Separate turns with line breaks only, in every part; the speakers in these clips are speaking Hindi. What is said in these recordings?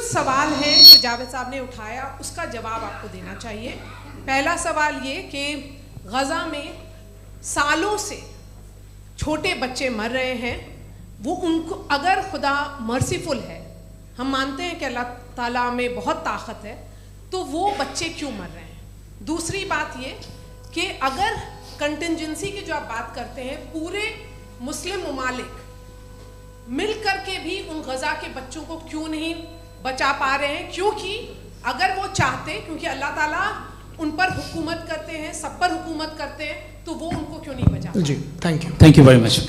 कुछ सवाल हैं जो जावेद साहब ने उठाया, उसका जवाब आपको देना चाहिए। पहला सवाल ये कि गज़ा में सालों से छोटे बच्चे मर रहे हैं, वो उनको अगर खुदा मर्सीफुल है, हम मानते हैं कि अल्लाह ताला में बहुत ताकत है, तो वो बच्चे क्यों मर रहे हैं। दूसरी बात ये कि अगर कंटिजेंसी की जो आप बात करते हैं, पूरे मुस्लिम ममालिक मिल कर के भी उन गज़ा के बच्चों को क्यों नहीं बचा पा रहे हैं, क्योंकि अगर वो चाहते, क्योंकि अल्लाह ताला उन पर हुकूमत करते हैं, सब पर हुकूमत करते हैं, तो वो उनको क्यों नहीं बचा।
जी, थैंक यू वेरी मच।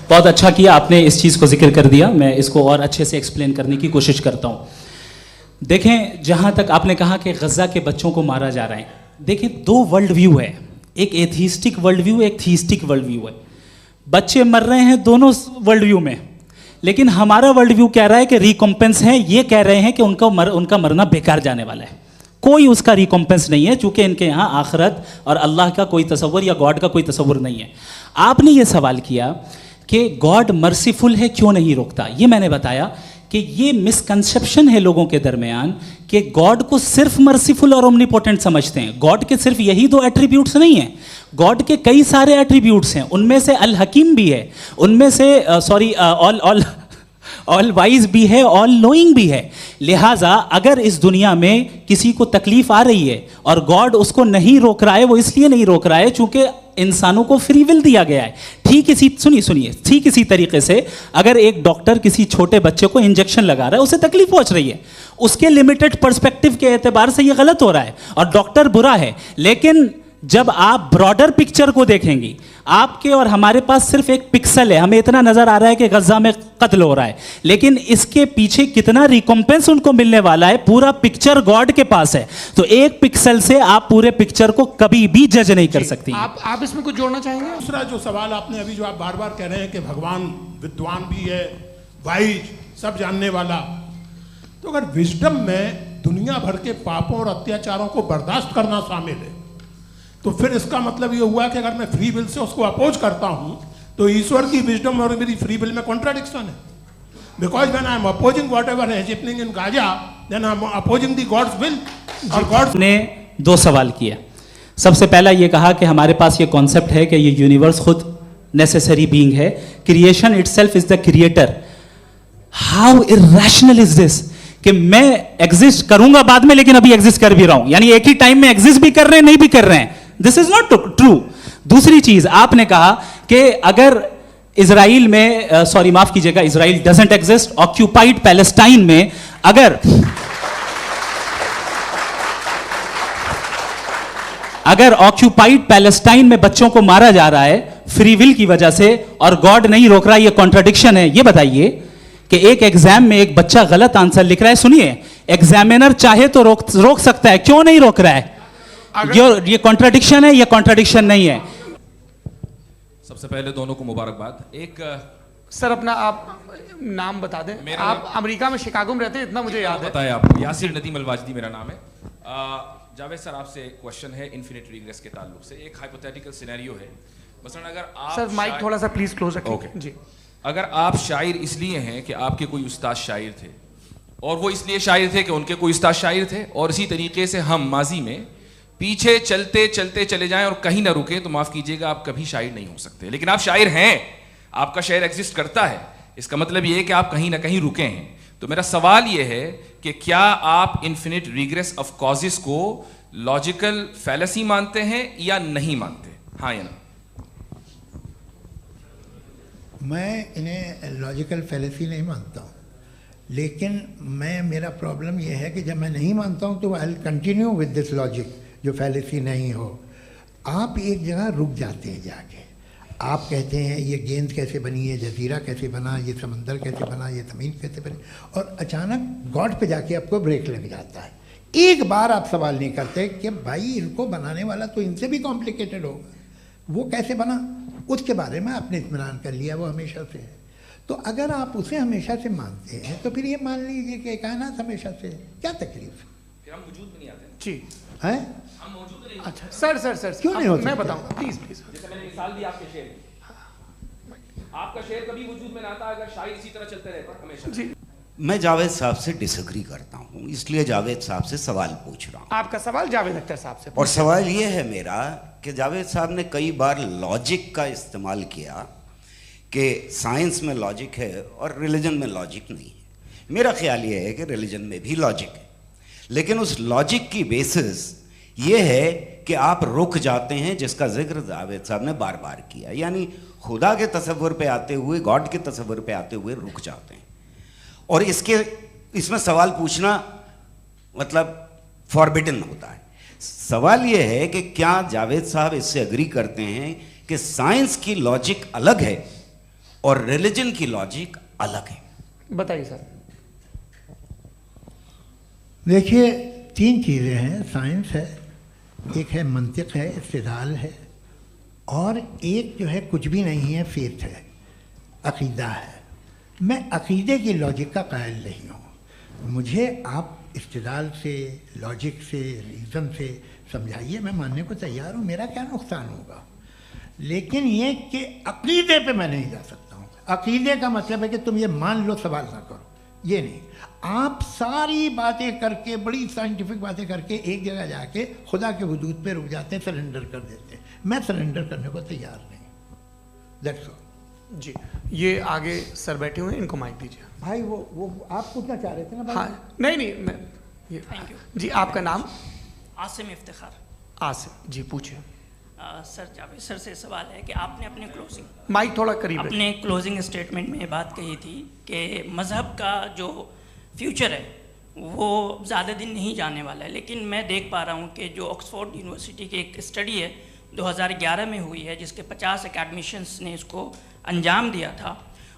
बहुत अच्छा किया आपने इस चीज़ को जिक्र कर दिया, मैं इसको और अच्छे से एक्सप्लेन करने की कोशिश करता हूँ। देखें, जहाँ तक आपने कहा कि गज़ा के बच्चों को मारा जा रहा है, देखें दो वर्ल्ड व्यू है, एक एथीस्टिक वर्ल्ड व्यू, एक थीस्टिक वर्ल्ड व्यू है। बच्चे मर रहे हैं दोनों वर्ल्ड व्यू में, लेकिन हमारा वर्ल्ड व्यू कह रहा है कि रिकॉम्पेंस है, ये कह रहे हैं कि उनका मरना बेकार जाने वाला है, कोई उसका रिकॉम्पेंस नहीं है, चूंकि इनके यहाँ आखिरत और अल्लाह का कोई तसव्वुर या गॉड का कोई तसव्वुर नहीं है। आपने ये सवाल किया कि गॉड मर्सीफुल है, क्यों नहीं रोकता। ये मैंने बताया कि ये मिसकंसेप्शन है लोगों के दरमियान कि गॉड को सिर्फ मर्सीफुल और ओमनीपोटेंट समझते हैं। गॉड के सिर्फ यही दो एट्रीब्यूट्स नहीं हैं, गॉड के कई सारे एट्रीब्यूट्स हैं, उनमें से अल हकीम भी है, उनमें से ऑल वाइज भी है, ऑल नोइंग भी है। लिहाजा अगर इस दुनिया में किसी को तकलीफ आ रही है और गॉड उसको नहीं रोक रहा है, वो इसलिए नहीं रोक रहा है चूंकि इंसानों को फ्री विल दिया गया है। ठीक इसी तरीके से अगर एक डॉक्टर किसी छोटे बच्चे को इंजेक्शन लगा रहा है, उसे तकलीफ पहुंच रही है, उसके लिमिटेड पर्सपेक्टिव के एतबार से ये गलत हो रहा है और डॉक्टर बुरा है। लेकिन जब आप ब्रॉडर पिक्चर को देखेंगी, आपके और हमारे पास सिर्फ एक पिक्सल है, हमें इतना नजर आ रहा है कि गज़ा में कत्ल हो रहा है, लेकिन इसके पीछे कितना रिकॉम्पेंस उनको मिलने वाला है, पूरा पिक्चर गॉड के पास है। तो एक पिक्सल से आप पूरे पिक्चर को कभी भी जज नहीं कर सकती।
आप इसमें कुछ जोड़ना चाहेंगे?
दूसरा जो सवाल आपने अभी, जो आप बार बार कह रहे हैं कि भगवान विद्वान भी है, वाइज, सब जानने वाला, तो अगर विजडम में दुनिया भर के पापों और अत्याचारों को बर्दाश्त करना शामिल है, तो फिर इसका मतलब ये हुआ कि अगर मैं फ्री विल से उसको अपोज करता हूं, तो ईश्वर की विजडम और मेरी फ्री विल में कॉन्ट्राडिक्शन है। Because when I am opposing whatever is happening in Gaza, then I am opposing the God's will. और गॉड
ने दो सवाल किया। सबसे पहला ये कहा कि हमारे पास ये कॉन्सेप्ट है कि ये यूनिवर्स खुद नेसेसरी बीइंग है, creation itself is the creator. How irrational is this कि मैं एग्जिस्ट करूंगा बाद में, लेकिन अभी एग्जिस्ट कर भी रहा हूं, यानी एक ही टाइम में एग्जिस्ट भी कर रहे हैं, नहीं भी कर रहे हैं। This is not true. दूसरी चीज आपने कहा कि अगर इजराइल में, सॉरी माफ कीजिएगा, Israel doesn't exist, occupied Palestine में अगर ऑक्यूपाइड पैलेस्टाइन में बच्चों को मारा जा रहा है फ्री विल की वजह से और गॉड नहीं रोक रहा, ये कॉन्ट्रडिक्शन है। ये बताइए कि एक एग्जाम में एक बच्चा गलत आंसर लिख रहा है, सुनिए, एग्जामिनर चाहे तो रोक सकता है, क्यों नहीं रोक रहा है? ये कॉन्ट्रडिक्शन है या कॉन्ट्रडिक्शन नहीं है?
सबसे पहले दोनों को मुबारकबाद। एक
सर अपना आप नाम बता दें। आप अमेरिका में शिकागो में रहते हैं, इतना मुझे याद है।
बताया आपको, यासिर नदीम अलवाजदी मेरा नाम है। जावेद सर, आपसे क्वेश्चन है इन्फिनिट रिग्रेस के ताल्लुक से। एक हाइपोथेटिकल सिनेरियो है, मसलन अगर आप
सर माइक थोड़ा सा प्लीज क्लोज रखिए।
ओके
जी।
अगर आप शायर इसलिए हैं कि आपके कोई उस्ताद शायर थे, और वो इसलिए शायर थे कि उनके कोई उस्ताद शायर थे, और इसी तरीके से हम माजी में पीछे चलते चलते चले जाएं और कहीं ना रुके, तो माफ कीजिएगा आप कभी शायर नहीं हो सकते। लेकिन आप शायर हैं, आपका शायर एग्जिस्ट करता है, इसका मतलब ये है कि आप कहीं ना कहीं रुके हैं। तो मेरा सवाल ये है कि क्या आप इन्फिनिट रिग्रेस ऑफ कॉजेस को लॉजिकल फैलेसी मानते हैं या नहीं मानते? हाँ या ना?
मैं इन्हें लॉजिकल फैलेसी नहीं मानता हूँ, लेकिन मेरा प्रॉब्लम यह है कि जब मैं नहीं मानता हूँ तो I will continue with this logic जो फैलेसी नहीं हो। आप एक जगह रुक जाते हैं जाके, आप कहते हैं ये गेंद कैसे बनी, ये जजीरा कैसे बना, ये समंदर कैसे बना, ये ज़मीन कैसे बनी, और अचानक गॉड पे जाके आपको ब्रेक लग जाता है। एक बार आप सवाल नहीं करते कि भाई इनको बनाने वाला तो इनसे भी कॉम्प्लिकेटेड होगा, वो कैसे बना, उसके बारे में आपने इत्मीनान कर लिया, वो हमेशा से है। तो अगर आप उसे हमेशा से मानते हैं तो फिर ये मान लीजिए कि कायनात हमेशा से है, क्या तकलीफ?
फिर हम वजूद में नहीं आते
जी
है।
हम मौजूद नहीं।
अच्छा सर
क्यों नहीं हो
मैं
सकते?
बताऊंगा प्लीज।
जैसे मैंने मिसाल दी आपके शेर, आपका शेर कभी वजूद में ना आता अगर शायर इसी तरह चलते रहता हमेशा।
जी
मैं जावेद साहब से डिसएग्री करता हूँ, इसलिए जावेद साहब से सवाल पूछ रहा हूँ।
आपका सवाल जावेद अख्तर साहब से।
और सवाल ये है मेरा कि जावेद साहब ने कई बार लॉजिक का इस्तेमाल किया कि साइंस में लॉजिक है और रिलीजन में लॉजिक नहीं है। मेरा ख्याल ये है कि रिलीजन में भी लॉजिक है, लेकिन उस लॉजिक की बेसिस ये है कि आप रुक जाते हैं, जिसका जिक्र जावेद साहब ने बार बार किया, यानी खुदा के तसव्वुर पे आते हुए, गॉड के तसव्वुर पे आते हुए रुक जाते हैं। और इसमें सवाल पूछना मतलब फॉरबिडन होता है। सवाल यह है कि क्या जावेद साहब इससे एग्री करते हैं कि साइंस की लॉजिक अलग है और रिलीजन की लॉजिक अलग है?
बताइए सर।
देखिए, तीन चीज़ें हैं। साइंस है, एक है मंतिक है, इस्तिदलाल है, और एक जो है कुछ भी नहीं है, फेथ है, अकीदा है। मैं अकीदे की लॉजिक का कायल नहीं हूँ। मुझे आप इस्तिदलाल से, लॉजिक से, रीज़न से समझाइए, मैं मानने को तैयार हूँ, मेरा क्या नुकसान होगा। लेकिन ये कि अकीदे पे मैं नहीं जा सकता हूँ। अकीदे का मतलब है कि तुम ये मान लो, सवाल ना करो, ये नहीं। आप सारी बातें करके, बड़ी साइंटिफिक बातें करके एक जगह जाके खुदा के हुदूद पे रुक जाते हैं, सरेंडर कर देते हैं। मैं सरेंडर करने को तैयार नहीं। That's all.
जी, ये आगे सर बैठे हुए हैं, इनको माइक दीजिए।
भाई वो आप पूछना चाह रहे थे ना भाई?
हाँ, नहीं मैं ये
थैंक यू
जी। आपका नाम?
आसिम इफ्तिखार।
आसिम जी, पूछिए।
सर, जावेद सर से सवाल है कि आपने अपने
माइक थोड़ा करीब रखिए।
अपने क्लोजिंग स्टेटमेंट में बात कही थी कि मज़हब का जो फ्यूचर है वो ज़्यादा दिन नहीं जाने वाला है, लेकिन मैं देख पा रहा हूँ कि जो ऑक्सफोर्ड यूनिवर्सिटी की एक स्टडी है 2011 में हुई है, जिसके 50 एकेडमिशियंस ने इसको अंजाम दिया था,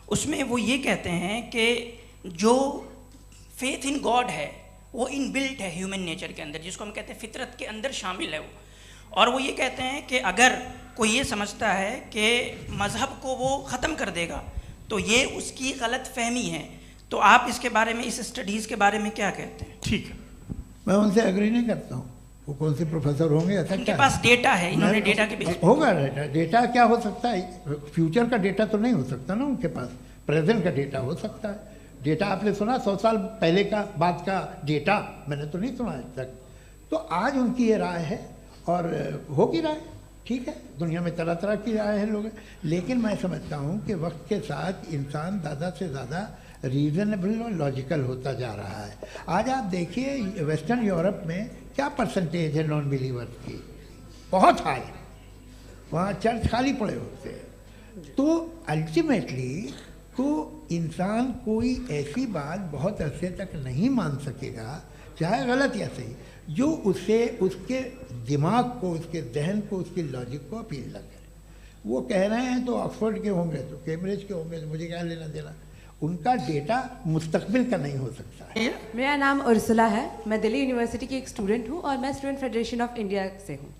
उसमें वो ये कहते हैं कि जो फेथ इन गॉड है वो इनबिल्ट है ह्यूमन नेचर के अंदर, जिसको हम कहते हैं फितरत के अंदर शामिल है वो। और वो ये कहते हैं कि अगर कोई ये समझता है कि मज़हब को वो ख़त्म कर देगा तो ये उसकी गलत फहमी है। तो आप इसके बारे में, इस स्टडीज़ के बारे में क्या कहते हैं?
ठीक है,
मैं उनसे एग्री नहीं करता हूँ। वो कौन से प्रोफेसर होंगे? ऐसा
उनके
क्या
पास डेटा है, इन्होंने डेटा के बेस
होगा। डेटा क्या हो सकता है? फ्यूचर का डेटा तो नहीं हो सकता ना उनके पास, प्रेजेंट का डेटा हो सकता है। डेटा आपने सुना 100 साल पहले का बाद का डेटा? मैंने तो नहीं सुना आज तक। तो आज उनकी ये राय है और होगी राय, ठीक है। दुनिया में तरह तरह की राय है लोग, लेकिन मैं समझता हूँ कि वक्त के साथ इंसान ज़्यादा से ज़्यादा रीज़नेबल और लॉजिकल होता जा रहा है। आज आप देखिए वेस्टर्न यूरोप में क्या परसेंटेज है नॉन बिलीवर्स की, बहुत हाई। वहाँ चर्च खाली पड़े होते हैं। तो अल्टीमेटली तो इंसान कोई ऐसी बात बहुत अरसे तक नहीं मान सकेगा, चाहे गलत या सही, जो उससे उसके दिमाग को, उसके जहन को, उसकी लॉजिक को अपील न करे। वो कह रहे हैं तो ऑक्सफोर्ड के होंगे तो कैम्ब्रिज के होंगे, तो मुझे क्या लेना देना। उनका डेटा मुस्तकबिल का नहीं हो सकता है।
मेरा नाम उर्सुला है, मैं दिल्ली यूनिवर्सिटी की एक स्टूडेंट हूँ और मैं स्टूडेंट फेडरेशन ऑफ इंडिया से हूँ।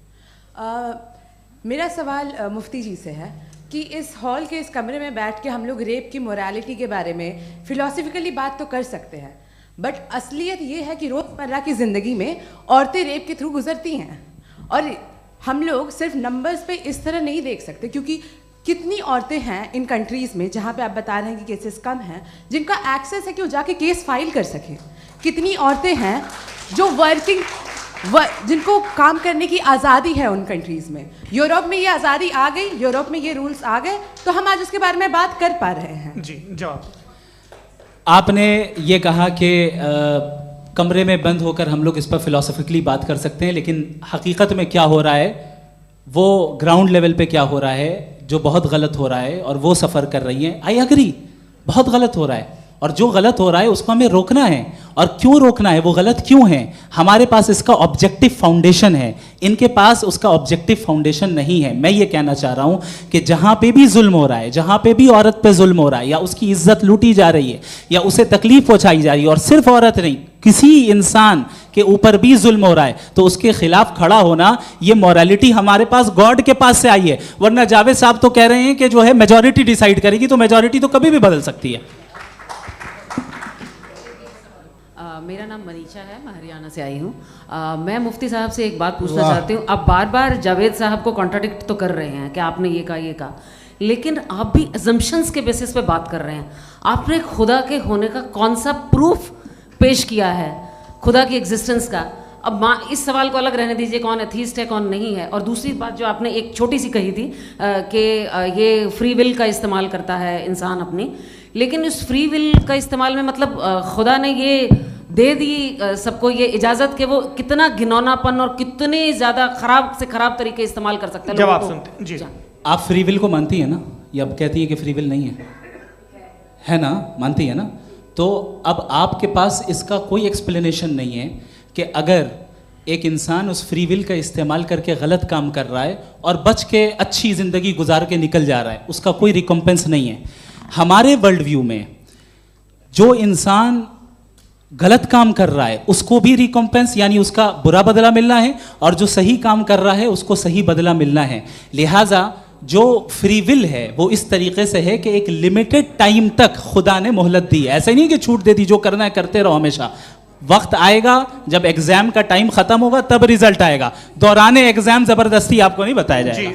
मेरा सवाल मुफ्ती जी से है कि इस हॉल के इस कमरे में बैठ के हम लोग रेप की मोरालिटी के बारे में फिलोसफिकली बात तो कर सकते हैं, बट असलियत ये है कि रोज़मर्रा की ज़िंदगी में औरतें रेप के थ्रू गुजरती हैं। और हम लोग सिर्फ नंबर्स पे इस तरह नहीं देख सकते, क्योंकि कितनी औरतें हैं इन कंट्रीज़ में जहाँ पे आप बता रहे हैं कि केसेस कम हैं, जिनका एक्सेस है कि वो जाके केस फाइल कर सकें। कितनी औरतें हैं जो जिनको काम करने की आज़ादी है उन कंट्रीज़ में। यूरोप में ये आज़ादी आ गई, यूरोप में ये रूल्स आ गए, तो हम आज उसके बारे में बात कर पा रहे हैं।
जी, जवाब।
आपने ये कहा कि कमरे में बंद होकर हम लोग इस पर फिलोसफिकली बात कर सकते हैं, लेकिन हकीकत में क्या हो रहा है, वो ग्राउंड लेवल पे क्या हो रहा है, जो बहुत गलत हो रहा है, और वो सफ़र कर रही हैं। आई एग्री, बहुत गलत हो रहा है, और जो गलत हो रहा है उसको हमें रोकना है। और क्यों रोकना है, वो गलत क्यों है? हमारे पास इसका ऑब्जेक्टिव फाउंडेशन है, इनके पास उसका ऑब्जेक्टिव फाउंडेशन नहीं है। मैं ये कहना चाह रहा हूँ कि जहाँ पे भी जुल्म हो रहा है, जहाँ पे भी औरत पे जुल्म हो रहा है, या उसकी इज्जत लूटी जा रही है, या उसे तकलीफ पहुँचाई जा रही है, और सिर्फ औरत नहीं, किसी इंसान के ऊपर भी जुल्म हो रहा है, तो उसके खिलाफ खड़ा होना, ये मॉरलिटी हमारे पास गॉड के पास से आई है। वरना जावेद साहब तो कह रहे हैं कि जो है मेजॉरिटी डिसाइड करेगी, तो मेजॉरिटी तो कभी भी बदल सकती है।
मेरा नाम मनीषा है, मैं हरियाणा से आई हूँ। मैं मुफ्ती साहब से एक बात पूछना चाहती हूँ। अब बार बार जावेद साहब को कॉन्ट्राडिक्ट तो कर रहे हैं कि आपने ये कहा, लेकिन आप भी assumptions के बेसिस पे बात कर रहे हैं। आपने खुदा के होने का कौन सा प्रूफ पेश किया है खुदा की एग्जिस्टेंस का? अब इस सवाल को अलग रहने दीजिए, कौन एथीस्ट है कौन नहीं है। और दूसरी बात जो आपने एक छोटी सी कही थी कि ये फ्री विल का इस्तेमाल करता है इंसान अपनी, लेकिन इस फ्री विल का इस्तेमाल में मतलब खुदा ने ये दे दी सबको ये इजाज़त कि वो कितना घिनौनापन और कितने ज़्यादा ख़राब से ख़राब तरीके इस्तेमाल कर सकता है।
जवाब सुनते जी।
आप फ्री विल को मानती है ना, या कहती है कि फ्री विल नहीं है ना, मानती है ना? तो अब आपके पास इसका कोई एक्सप्लेनेशन नहीं है कि अगर एक इंसान उस फ्री विल का इस्तेमाल करके गलत काम कर रहा है और बच के अच्छी ज़िंदगी गुजार के निकल जा रहा है, उसका कोई रिकम्पेंस नहीं है। हमारे वर्ल्ड व्यू में जो इंसान गलत काम कर रहा है उसको भी रिकम्पेंस यानी उसका बुरा बदला मिलना है, और जो सही काम कर रहा है उसको सही बदला मिलना है। लिहाजा जो फ्री विल है वो इस तरीके से है कि एक लिमिटेड टाइम तक खुदा ने मोहलत दी है। ऐसे नहीं कि छूट दे दी, जो करना है करते रहो हमेशा। वक्त आएगा जब एग्जाम का टाइम खत्म होगा तब रिजल्ट आएगा, दौरान एग्जाम जबरदस्ती आपको नहीं बताया जाएगा।